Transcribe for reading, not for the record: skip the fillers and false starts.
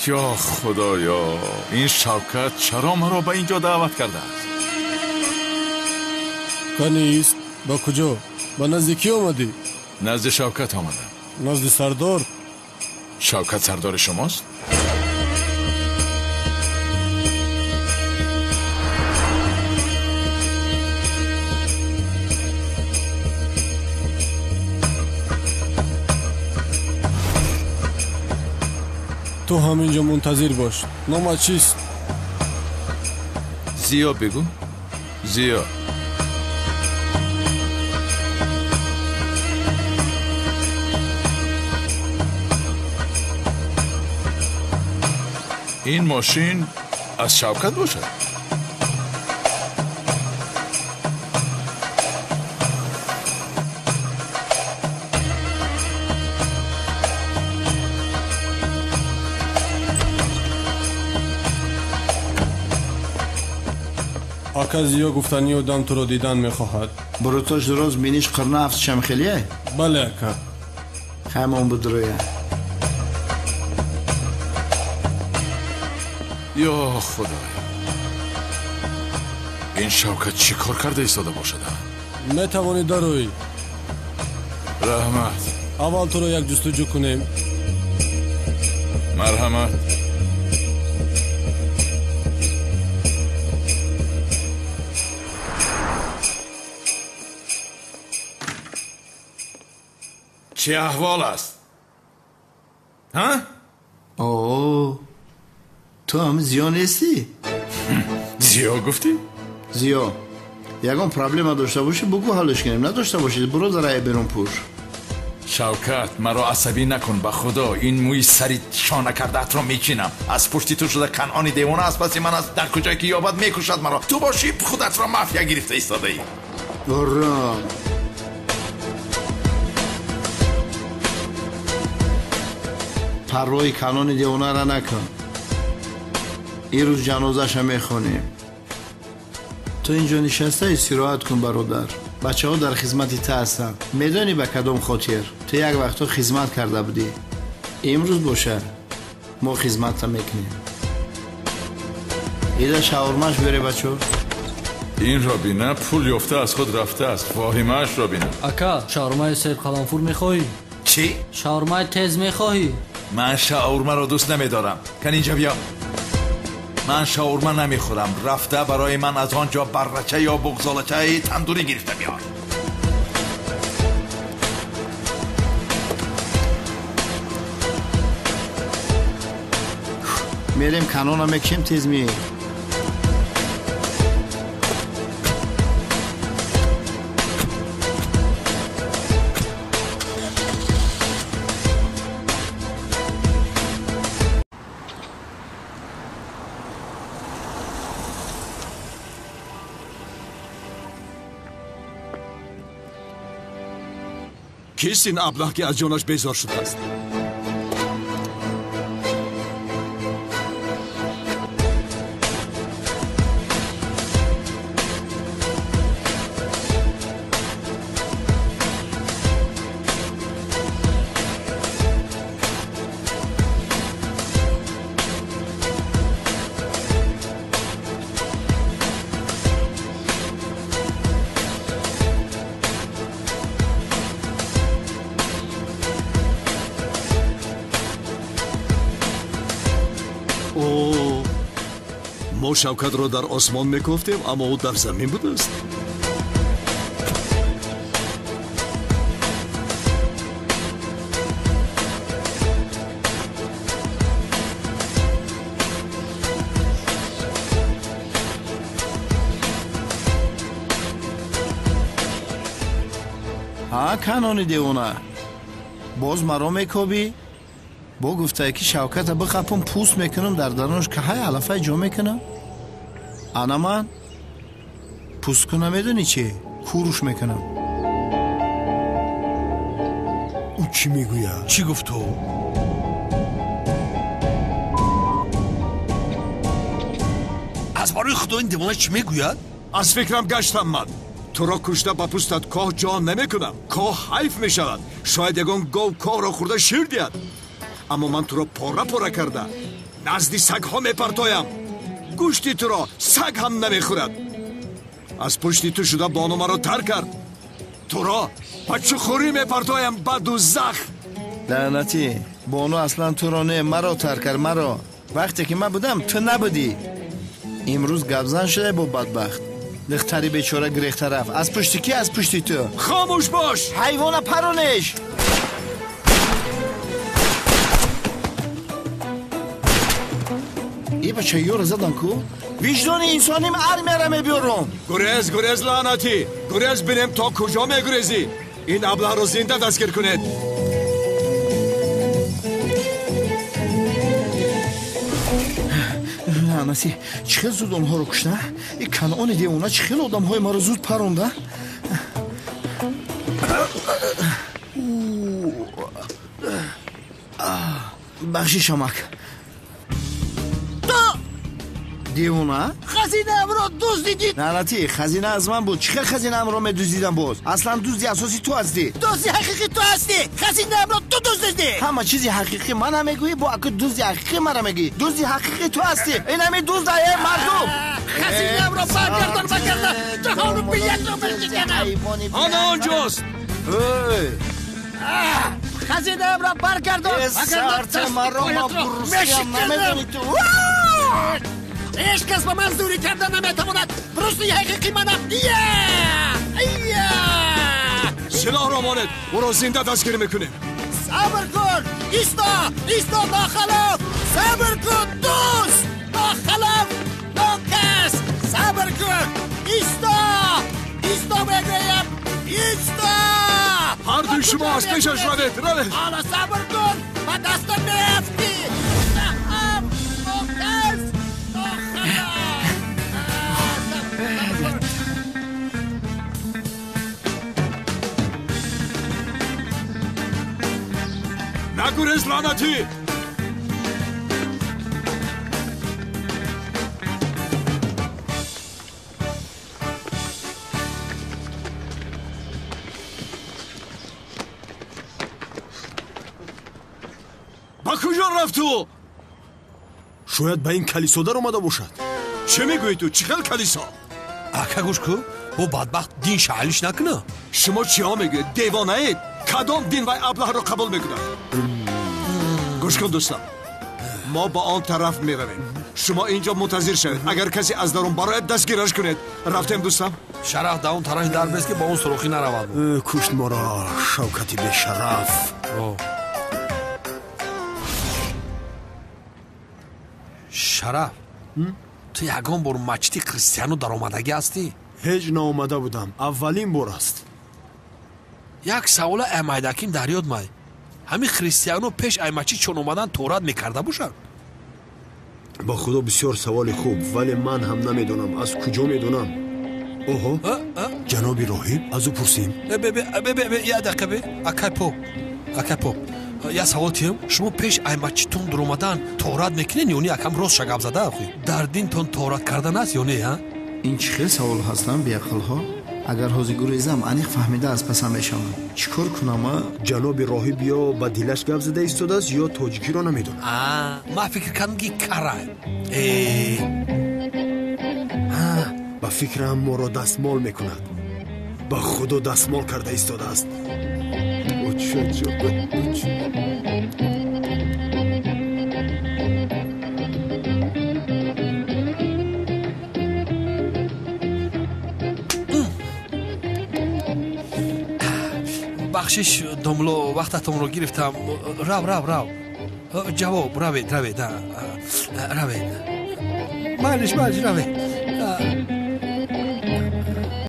یا خدایا، این شوکت چرا مرا به اینجا دعوت کرده است؟ کنیست؟ با کجا؟ با نزدیکی آمدی؟ نزد شوکت آمدم. نزد سردار؟ شوکت سردار شماست؟ تو همینجا منتظر باش. نامت چیست؟ زیا بگو. زیا. این ماشین از شوکت باشد. آکا زیا گفتنی آدم تو رو دیدن میخواهد. بروتاش درست بینیش قرنه افت شمخیلیه؟ بله اکا. همون بدرویه. یا خدایا، این شوکت چی کار کرده ایستاده باشد؟ میتوانی دروی. رحمت. اول تو رو یک جستجو کنیم. مرحمت. چه احوال است؟ ها؟ اوه، تو هم زیا نیستی؟ زیا گفتی؟ زیا، یکم پرابلم داشته باشی بگو حلش کنیم. نداشته باشید برو درای برون پور. شوکت، مرا عصبی نکن به خدا. این موی سری شانه کرده ات را میچینم. از پشتی تو شده کنعانی دیوانه است. پس من از در کجایی که یابد میکشد مرا. تو باشی خودت را مافیا گرفته ایستاده ای. برام پروای کنون دیوانه را نکن. این روز جنازش هم میخونیم. تو اینجا نشسته استراحت کن برادر. بچه ها در خدمتی تا هستن. میدانی به کدام خاطر تو یک وقتا خدمت کرده بودی. امروز باشه ما خدمت میکنیم. ایده شاورماش بره بچه ها. این را بینه پول یافته از خود رفته است. واهیمه‌اش را بینه. اکا شاورمای سیب قلنفور میخواهی؟ چی؟ شاورمای تیز میخواهی؟ من شاورما را دوست نمیدارم. کن اینجا بیا. من شاورما نمیخورم. رفته برای من از آنجا برچه یا بغزالچه تندوری گرفته بیار. میریم کنون میکشیم تیز می. کیست این ابله که از جانش بیزار شده است؟ ما شوکت را در آسمان میگفتیم اما او در زمین بوده است. ها کنون دیوانه باز مرا میکوبی؟ با گفته که شوکت بخپم پوست میکنم در درونش که های علفه جا میکنم. انا من پوست کنم میدونی چی؟ کوروش میکنم. او چی میگوید؟ چی گفت تو؟ از باره خدا این دیوانه چی میگوید؟ از فکرم گشتم من. تو را کشته با پوستت کاه جان نمیکنم. کاه حیف میشود. شاید یگان گاو کاه را خورده شیر دید. اما من تو را پاره پاره کرده назди сагҳо мепартоям. гӯшти туро саг ҳам намехӯрад. аз пушти ту шуда бону маро тарк кард. туро ба чухурӣ мепартоям, ба дузах. лаънатӣ, бону аслан туро не, маро тарк кард. маро вақте ки ман будам ту набудӣ. имрӯз гапзан шуда бо бадбахт. духтари бечора гирехта рафт. аз пушти ки? аз пушти ту. хомӯш бош. ҳайвона паронеш. ин бача ёро задан ку? виҷдони инсоним армияра мебиёрам. гурез, гурез лаънатӣ. гурез бинем то куҷо мегурезӣ. ин аблаҳро зинда дастгир кунед. лаънатӣ, чӣ хел зуд онҳоро кушта? ин канъони девона чӣ хел одамҳои маро зуд паронда? бахшишамак. девона? хазинаамро дуздидид. лаънатӣ, хазина аз ман буд. чӣ хел хазинаамро медуздидам боз? аслан дузди асоси ту ҳастӣ. дузди ҳақиқӣ ту ҳастӣ. хазинаамро ту дуздидӣ. ҳама чизи ҳақиқӣ мана мегӯӣ, бо аку дузди ҳақиқӣ мара мегӯӣ. дузди ҳақиқӣ ту ҳастӣ. ин ҳами дузда е мардум. хазинаамро баргардон вагарна ҷаҳонро ба якҷо мешиканам. ана онҷост. хазинаамро баргардон сарта маро ма бурусиям намедонӣ ту. ҳеҷ кас ба ман зӯрӣ карда наметавонад. рӯсти ҳақиқӣ манам. силоҳро монед. ӯро зинда дастгирӣ мекунем. сабр кун. исто нохалоф. сабр кун дӯст. нохалоф нокас. сабр кун. исто мегӯям. исто. ҳарду шумо аз пешаш равед. ҳоло сабр кун. ба дастам меафтӣ. нагурез лаънатӣ. ба куҷо рафту? шояд ба ин калисодар омада бошад. чӣ мегӯӣ ту? чӣ хел калисо? ака гӯш ку, бо бадбахт дин шаълиш накуна. шумо чиҳо мегӯед? девонаед? кадом дин вай аблаҳро қабул мекунад? гӯш кун дӯстам, мо ба он тараф меравем. шумо инҷо мунтазир шавед. агар касе аз дарун барояд дастгираш кунед. рафтем дӯстам. шараф да он тарафи дар бест ки ба он сурохӣ наравад. кушт моро шавкати бешараф. шараф, ту ягон бор мачити христиану даромадагӣ ҳастӣ? ҳеҷ наомада будам. аввалин бор аст. як савола амайдаким дар ёд май. ҳамин христиану пеш аймачи чун омадан торат мекарда бошад? ба худо бисёр саволи хуб, вале ман ҳам намедонам. аз куҷо медонам? оҳо, ҷаноби роҳиб, аз ӯ пурсем. я дақиқа бе. акай поп, я савол тием. шумо пеш аймачитон дуромадан торат мекунед ё не? якам рост шагап зада ахӯ. дар динтон торат кардан аст ё не? ин чӣ хел савол ҳастам беақлҳо? агар ҳозир гурезам аниқ фаҳмида аз пасам мешавам. чӣ кор кунам? ҷаноби роҳиб ё ба дилаш гап зада истодааст ё тоҷикиро намедонам. ман фикр кардам ки карай. ба фикрам моро дастмол мекунад. ба худо дастмол карда истодааст. бахшиш домло, вақтатонро гирифтам. рав ҷавоб, равед. равед. Малиш, равед.